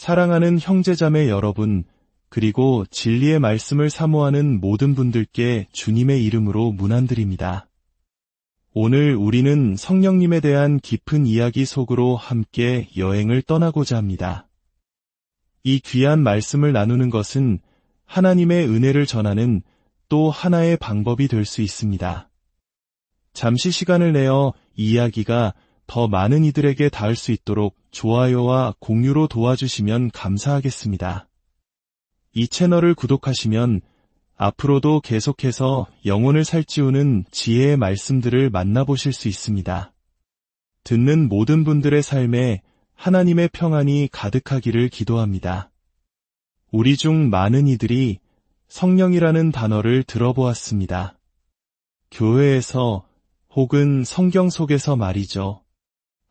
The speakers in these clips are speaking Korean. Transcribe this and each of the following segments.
사랑하는 형제자매 여러분, 그리고 진리의 말씀을 사모하는 모든 분들께 주님의 이름으로 문안드립니다. 오늘 우리는 성령님에 대한 깊은 이야기 속으로 함께 여행을 떠나고자 합니다. 이 귀한 말씀을 나누는 것은 하나님의 은혜를 전하는 또 하나의 방법이 될 수 있습니다. 잠시 시간을 내어 이 이야기가 더 많은 이들에게 닿을 수 있도록 좋아요와 공유로 도와주시면 감사하겠습니다. 이 채널을 구독하시면 앞으로도 계속해서 영혼을 살찌우는 지혜의 말씀들을 만나보실 수 있습니다. 듣는 모든 분들의 삶에 하나님의 평안이 가득하기를 기도합니다. 우리 중 많은 이들이 성령이라는 단어를 들어보았습니다. 교회에서 혹은 성경 속에서 말이죠.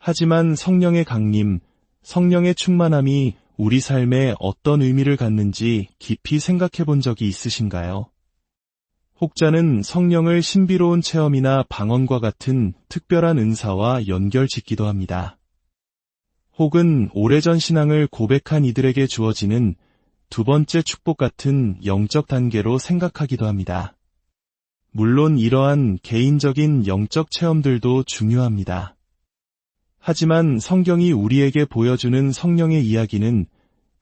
하지만 성령의 강림, 성령의 충만함이 우리 삶에 어떤 의미를 갖는지 깊이 생각해 본 적이 있으신가요? 혹자는 성령을 신비로운 체험이나 방언과 같은 특별한 은사와 연결짓기도 합니다. 혹은 오래전 신앙을 고백한 이들에게 주어지는 두 번째 축복 같은 영적 단계로 생각하기도 합니다. 물론 이러한 개인적인 영적 체험들도 중요합니다. 하지만 성경이 우리에게 보여주는 성령의 이야기는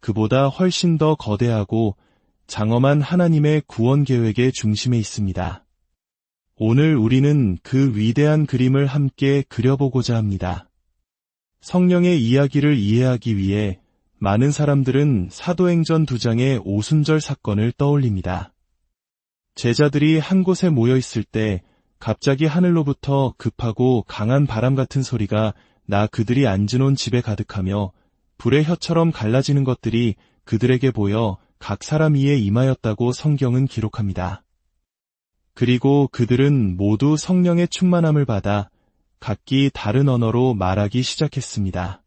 그보다 훨씬 더 거대하고 장엄한 하나님의 구원 계획의 중심에 있습니다. 오늘 우리는 그 위대한 그림을 함께 그려보고자 합니다. 성령의 이야기를 이해하기 위해 많은 사람들은 사도행전 2장의 오순절 사건을 떠올립니다. 제자들이 한 곳에 모여 있을 때 갑자기 하늘로부터 급하고 강한 바람 같은 소리가 나 그들이 앉으놓은 집에 가득하며 불의 혀처럼 갈라지는 것들이 그들에게 보여 각 사람 위에 임하였다고 성경은 기록합니다. 그리고 그들은 모두 성령의 충만함을 받아 각기 다른 언어로 말하기 시작했습니다.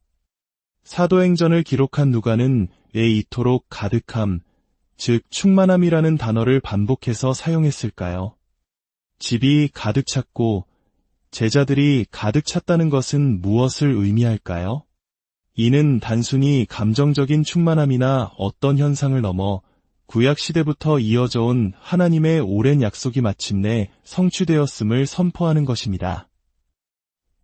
사도행전을 기록한 누가는 왜 이토록 가득함, 즉 충만함이라는 단어를 반복해서 사용했을까요? 집이 가득 찼고 제자들이 가득 찼다는 것은 무엇을 의미할까요? 이는 단순히 감정적인 충만함이나 어떤 현상을 넘어 구약시대부터 이어져 온 하나님의 오랜 약속이 마침내 성취되었음을 선포하는 것입니다.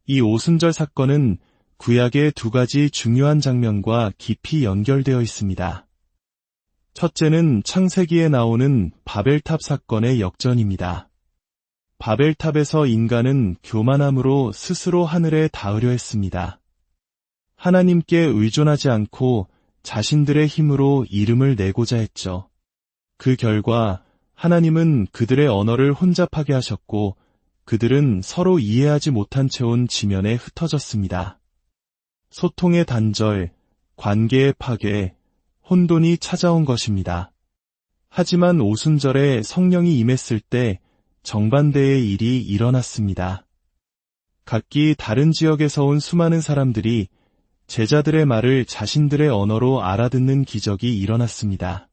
이 오순절 사건은 구약의 두 가지 중요한 장면과 깊이 연결되어 있습니다. 첫째는 창세기에 나오는 바벨탑 사건의 역전입니다. 바벨탑에서 인간은 교만함으로 스스로 하늘에 닿으려 했습니다. 하나님께 의존하지 않고 자신들의 힘으로 이름을 내고자 했죠. 그 결과 하나님은 그들의 언어를 혼잡하게 하셨고 그들은 서로 이해하지 못한 채 온 지면에 흩어졌습니다. 소통의 단절, 관계의 파괴, 혼돈이 찾아온 것입니다. 하지만 오순절에 성령이 임했을 때 정반대의 일이 일어났습니다. 각기 다른 지역에서 온 수많은 사람들이 제자들의 말을 자신들의 언어로 알아듣는 기적이 일어났습니다.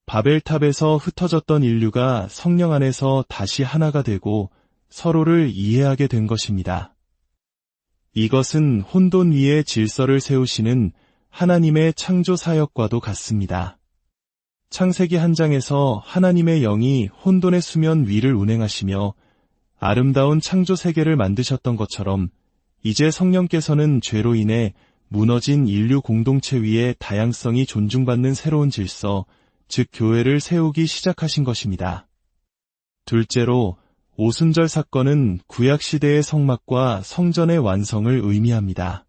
바벨탑에서 흩어졌던 인류가 성령 안에서 다시 하나가 되고 서로를 이해하게 된 것입니다. 이것은 혼돈 위에 질서를 세우시는 하나님의 창조 사역과도 같습니다. 창세기 1장에서 하나님의 영이 혼돈의 수면 위를 운행하시며 아름다운 창조 세계를 만드셨던 것처럼 이제 성령께서는 죄로 인해 무너진 인류 공동체 위에 다양성이 존중받는 새로운 질서, 즉 교회를 세우기 시작하신 것입니다. 둘째로 오순절 사건은 구약시대의 성막과 성전의 완성을 의미합니다.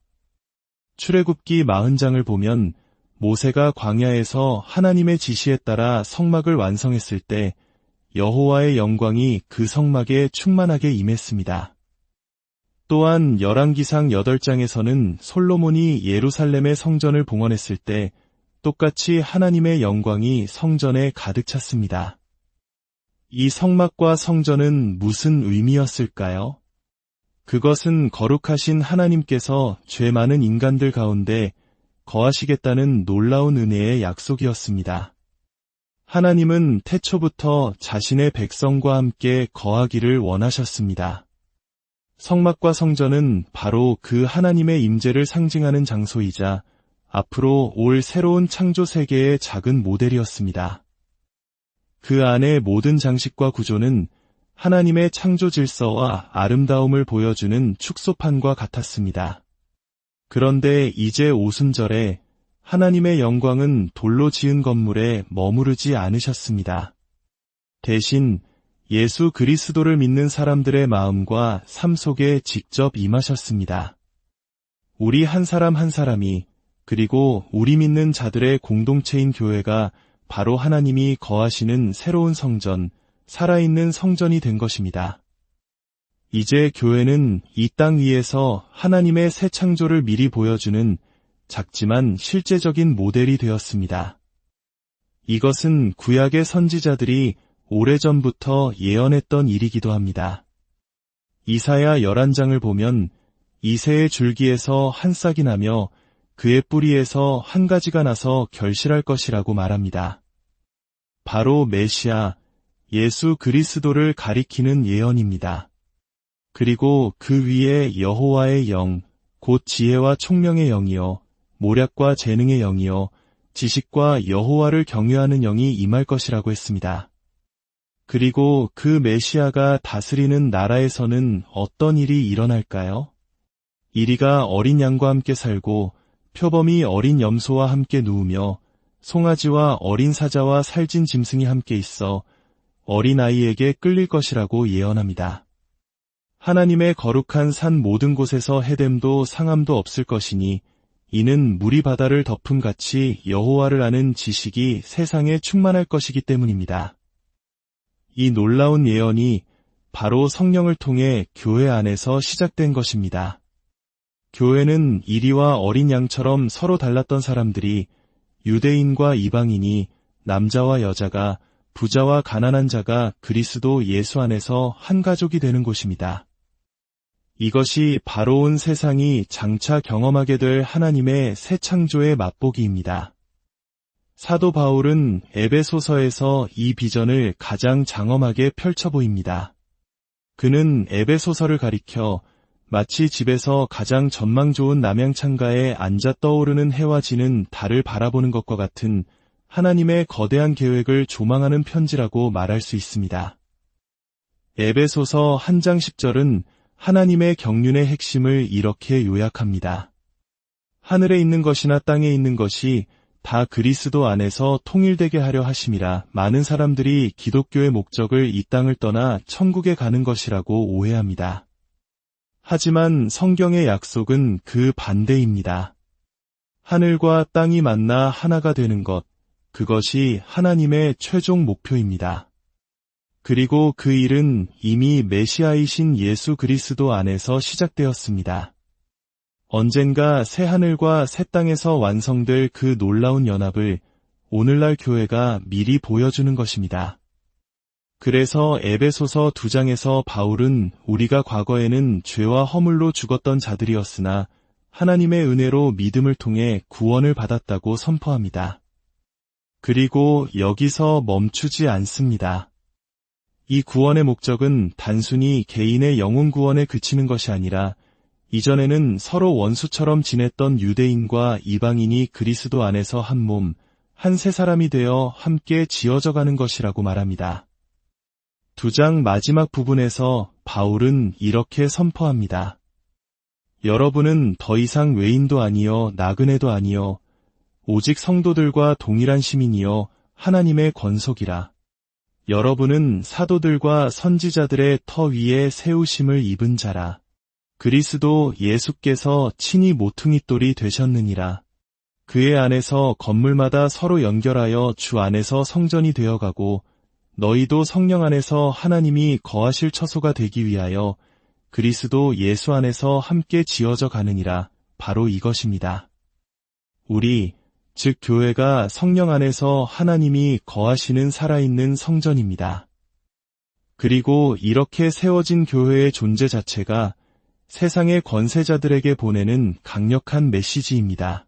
출애굽기 40장을 보면 모세가 광야에서 하나님의 지시에 따라 성막을 완성했을 때 여호와의 영광이 그 성막에 충만하게 임했습니다. 또한 열왕기상 8장에서는 솔로몬이 예루살렘의 성전을 봉헌했을 때 똑같이 하나님의 영광이 성전에 가득 찼습니다. 이 성막과 성전은 무슨 의미였을까요? 그것은 거룩하신 하나님께서 죄 많은 인간들 가운데 거하시겠다는 놀라운 은혜의 약속이었습니다. 하나님은 태초부터 자신의 백성과 함께 거하기를 원하셨습니다. 성막과 성전은 바로 그 하나님의 임재를 상징하는 장소이자 앞으로 올 새로운 창조 세계의 작은 모델이었습니다. 그 안의 모든 장식과 구조는 하나님의 창조 질서와 아름다움을 보여주는 축소판과 같았습니다. 그런데 이제 오순절에 하나님의 영광은 돌로 지은 건물에 머무르지 않으셨습니다. 대신 예수 그리스도를 믿는 사람들의 마음과 삶 속에 직접 임하셨습니다. 우리 한 사람 한 사람이, 그리고 우리 믿는 자들의 공동체인 교회가 바로 하나님이 거하시는 새로운 성전, 살아있는 성전이 된 것입니다. 이제 교회는 이 땅 위에서 하나님의 새 창조를 미리 보여주는 작지만 실제적인 모델이 되었습니다. 이것은 구약의 선지자들이 오래전부터 예언했던 일이기도 합니다. 이사야 11장을 보면 이새의 줄기에서 한 싹이 나며 그의 뿌리에서 한 가지가 나서 결실할 것이라고 말합니다. 바로 메시아, 예수 그리스도를 가리키는 예언입니다. 그리고 그 위에 여호와의 영, 곧 지혜와 총명의 영이요, 모략과 재능의 영이요, 지식과 여호와를 경외하는 영이 임할 것이라고 했습니다. 그리고 그 메시아가 다스리는 나라에서는 어떤 일이 일어날까요? 이리가 어린 양과 함께 살고 표범이 어린 염소와 함께 누우며 송아지와 어린 사자와 살진 짐승이 함께 있어 어린아이에게 끌릴 것이라고 예언합니다. 하나님의 거룩한 산 모든 곳에서 해됨도 상함도 없을 것이니 이는 물이 바다를 덮음같이 여호와를 아는 지식이 세상에 충만할 것이기 때문입니다. 이 놀라운 예언이 바로 성령을 통해 교회 안에서 시작된 것입니다. 교회는 이리와 어린 양처럼 서로 달랐던 사람들이 유대인과 이방인이, 남자와 여자가, 부자와 가난한 자가 그리스도 예수 안에서 한 가족이 되는 곳입니다. 이것이 바로 온 세상이 장차 경험하게 될 하나님의 새 창조의 맛보기입니다. 사도 바울은 에베소서에서 이 비전을 가장 장엄하게 펼쳐 보입니다. 그는 에베소서를 가리켜 마치 집에서 가장 전망 좋은 남양창가에 앉아 떠오르는 해와 지는 달을 바라보는 것과 같은 하나님의 거대한 계획을 조망하는 편지라고 말할 수 있습니다. 에베소서 1장 10절은 하나님의 경륜의 핵심을 이렇게 요약합니다. 하늘에 있는 것이나 땅에 있는 것이 다 그리스도 안에서 통일되게 하려 하심이라. 많은 사람들이 기독교의 목적을 이 땅을 떠나 천국에 가는 것이라고 오해합니다. 하지만 성경의 약속은 그 반대입니다. 하늘과 땅이 만나 하나가 되는 것, 그것이 하나님의 최종 목표입니다. 그리고 그 일은 이미 메시아이신 예수 그리스도 안에서 시작되었습니다. 언젠가 새 하늘과 새 땅에서 완성될 그 놀라운 연합을 오늘날 교회가 미리 보여주는 것입니다. 그래서 에베소서 2장에서 바울은 우리가 과거에는 죄와 허물로 죽었던 자들이었으나 하나님의 은혜로 믿음을 통해 구원을 받았다고 선포합니다. 그리고 여기서 멈추지 않습니다. 이 구원의 목적은 단순히 개인의 영혼 구원에 그치는 것이 아니라 이전에는 서로 원수처럼 지냈던 유대인과 이방인이 그리스도 안에서 한 몸, 한 새 사람이 되어 함께 지어져 가는 것이라고 말합니다. 2장 마지막 부분에서 바울은 이렇게 선포합니다. 여러분은 더 이상 외인도 아니요 나그네도 아니요 오직 성도들과 동일한 시민이요 하나님의 권속이라. 여러분은 사도들과 선지자들의 터 위에 세우심을 입은 자라. 그리스도 예수께서 친히 모퉁이돌이 되셨느니라. 그의 안에서 건물마다 서로 연결하여 주 안에서 성전이 되어가고 너희도 성령 안에서 하나님이 거하실 처소가 되기 위하여 그리스도 예수 안에서 함께 지어져 가느니라. 바로 이것입니다. 우리, 즉 교회가 성령 안에서 하나님이 거하시는 살아있는 성전입니다. 그리고 이렇게 세워진 교회의 존재 자체가 세상의 권세자들에게 보내는 강력한 메시지입니다.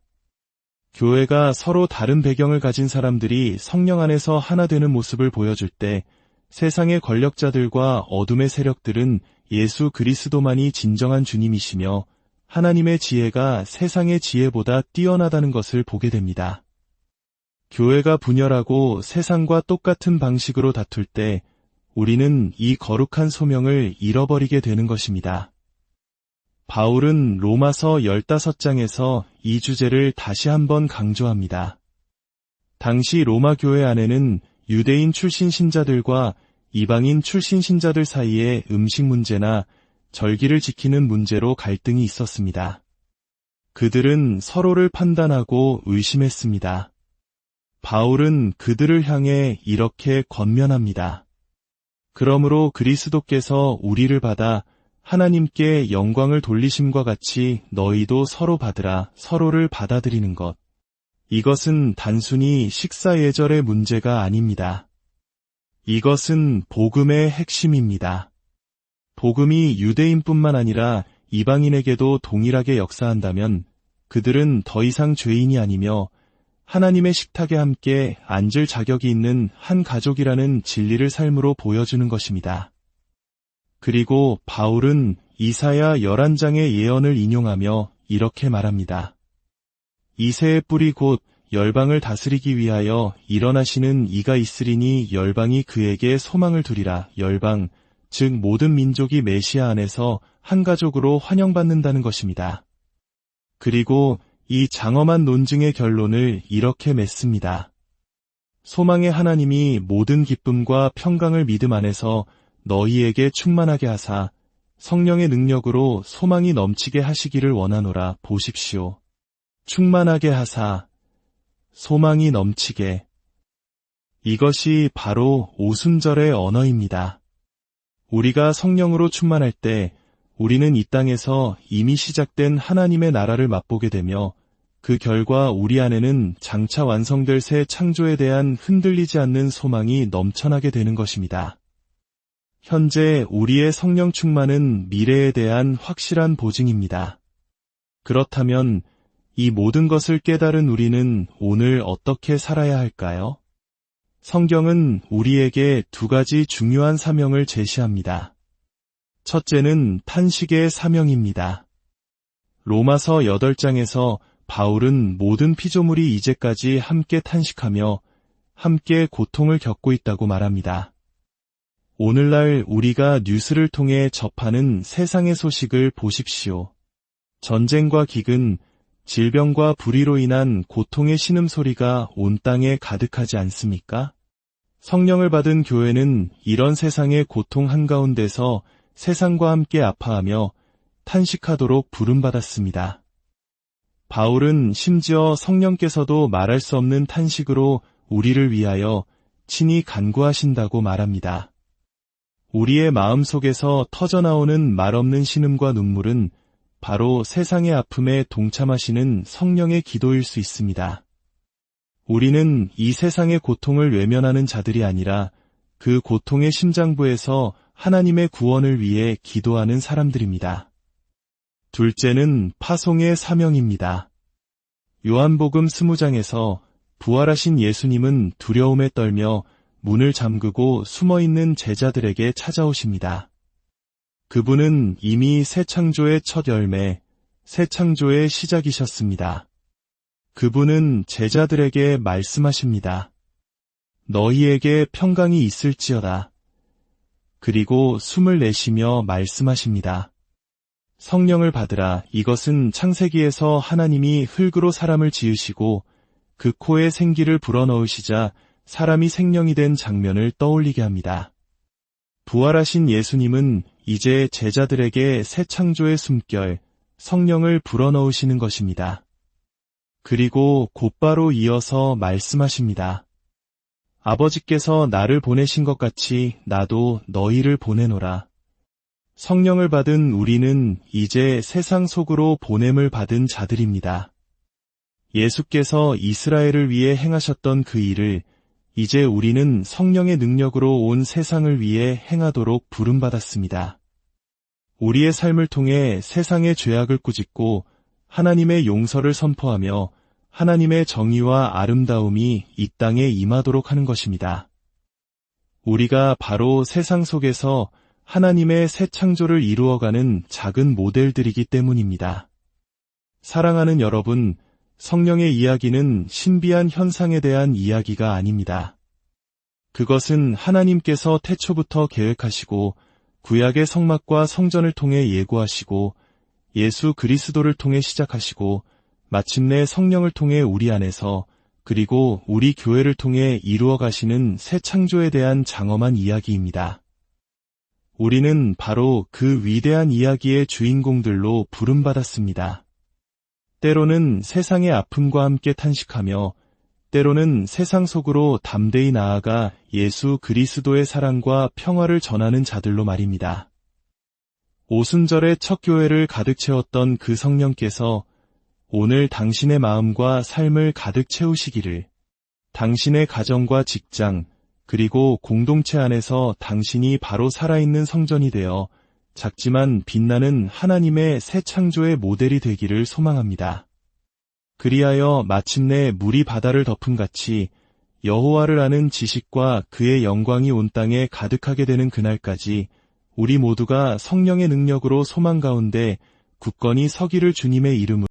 교회가 서로 다른 배경을 가진 사람들이 성령 안에서 하나 되는 모습을 보여줄 때 세상의 권력자들과 어둠의 세력들은 예수 그리스도만이 진정한 주님이시며 하나님의 지혜가 세상의 지혜보다 뛰어나다는 것을 보게 됩니다. 교회가 분열하고 세상과 똑같은 방식으로 다툴 때 우리는 이 거룩한 소명을 잃어버리게 되는 것입니다. 바울은 로마서 15장에서 이 주제를 다시 한번 강조합니다. 당시 로마 교회 안에는 유대인 출신 신자들과 이방인 출신 신자들 사이에 음식 문제나 절기를 지키는 문제로 갈등이 있었습니다. 그들은 서로를 판단하고 의심했습니다. 바울은 그들을 향해 이렇게 권면합니다. 그러므로 그리스도께서 우리를 받아 하나님께 영광을 돌리심과 같이 너희도 서로 받으라. 서로를 받아들이는 것. 이것은 단순히 식사 예절의 문제가 아닙니다. 이것은 복음의 핵심입니다. 복음이 유대인뿐만 아니라 이방인에게도 동일하게 역사한다면 그들은 더 이상 죄인이 아니며 하나님의 식탁에 함께 앉을 자격이 있는 한 가족이라는 진리를 삶으로 보여주는 것입니다. 그리고 바울은 이사야 11장의 예언을 인용하며 이렇게 말합니다. 이새의 뿌리 곧 열방을 다스리기 위하여 일어나시는 이가 있으리니 열방이 그에게 소망을 두리라. 열방, 즉 모든 민족이 메시아 안에서 한 가족으로 환영받는다는 것입니다. 그리고 이 장엄한 논증의 결론을 이렇게 맺습니다. 소망의 하나님이 모든 기쁨과 평강을 믿음 안에서 너희에게 충만하게 하사 성령의 능력으로 소망이 넘치게 하시기를 원하노라. 보십시오. 충만하게 하사 소망이 넘치게. 이것이 바로 오순절의 언어입니다. 우리가 성령으로 충만할 때 우리는 이 땅에서 이미 시작된 하나님의 나라를 맛보게 되며 그 결과 우리 안에는 장차 완성될 새 창조에 대한 흔들리지 않는 소망이 넘쳐나게 되는 것입니다. 현재 우리의 성령 충만은 미래에 대한 확실한 보증입니다. 그렇다면 이 모든 것을 깨달은 우리는 오늘 어떻게 살아야 할까요? 성경은 우리에게 두 가지 중요한 사명을 제시합니다. 첫째는 탄식의 사명입니다. 로마서 8장에서 바울은 모든 피조물이 이제까지 함께 탄식하며 함께 고통을 겪고 있다고 말합니다. 오늘날 우리가 뉴스를 통해 접하는 세상의 소식을 보십시오. 전쟁과 기근, 질병과 불의로 인한 고통의 신음소리가 온 땅에 가득하지 않습니까? 성령을 받은 교회는 이런 세상의 고통 한가운데서 세상과 함께 아파하며 탄식하도록 부름받았습니다. 바울은 심지어 성령께서도 말할 수 없는 탄식으로 우리를 위하여 친히 간구하신다고 말합니다. 우리의 마음 속에서 터져나오는 말없는 신음과 눈물은 바로 세상의 아픔에 동참하시는 성령의 기도일 수 있습니다. 우리는 이 세상의 고통을 외면하는 자들이 아니라 그 고통의 심장부에서 하나님의 구원을 위해 기도하는 사람들입니다. 둘째는 파송의 사명입니다. 요한복음 20장에서 부활하신 예수님은 두려움에 떨며 문을 잠그고 숨어있는 제자들에게 찾아오십니다. 그분은 이미 새 창조의 첫 열매, 새 창조의 시작이셨습니다. 그분은 제자들에게 말씀하십니다. 너희에게 평강이 있을지어다. 그리고 숨을 내쉬며 말씀하십니다. 성령을 받으라. 이것은 창세기에서 하나님이 흙으로 사람을 지으시고 그 코에 생기를 불어넣으시자 사람이 생명이 된 장면을 떠올리게 합니다. 부활하신 예수님은 이제 제자들에게 새 창조의 숨결, 성령을 불어넣으시는 것입니다. 그리고 곧바로 이어서 말씀하십니다. 아버지께서 나를 보내신 것 같이 나도 너희를 보내노라. 성령을 받은 우리는 이제 세상 속으로 보냄을 받은 자들입니다. 예수께서 이스라엘을 위해 행하셨던 그 일을 이제 우리는 성령의 능력으로 온 세상을 위해 행하도록 부름받았습니다. 우리의 삶을 통해 세상의 죄악을 꾸짖고 하나님의 용서를 선포하며 하나님의 정의와 아름다움이 이 땅에 임하도록 하는 것입니다. 우리가 바로 세상 속에서 하나님의 새 창조를 이루어가는 작은 모델들이기 때문입니다. 사랑하는 여러분, 성령의 이야기는 신비한 현상에 대한 이야기가 아닙니다. 그것은 하나님께서 태초부터 계획하시고 구약의 성막과 성전을 통해 예고하시고 예수 그리스도를 통해 시작하시고 마침내 성령을 통해 우리 안에서 그리고 우리 교회를 통해 이루어 가시는 새 창조에 대한 장엄한 이야기입니다. 우리는 바로 그 위대한 이야기의 주인공들로 부름받았습니다. 때로는 세상의 아픔과 함께 탄식하며 때로는 세상 속으로 담대히 나아가 예수 그리스도의 사랑과 평화를 전하는 자들로 말입니다. 오순절의 첫 교회를 가득 채웠던 그 성령께서 오늘 당신의 마음과 삶을 가득 채우시기를, 당신의 가정과 직장, 그리고 공동체 안에서 당신이 바로 살아있는 성전이 되어 작지만 빛나는 하나님의 새 창조의 모델이 되기를 소망합니다. 그리하여 마침내 물이 바다를 덮음같이 여호와를 아는 지식과 그의 영광이 온 땅에 가득하게 되는 그날까지 우리 모두가 성령의 능력으로 소망 가운데 굳건히 서기를 주님의 이름으로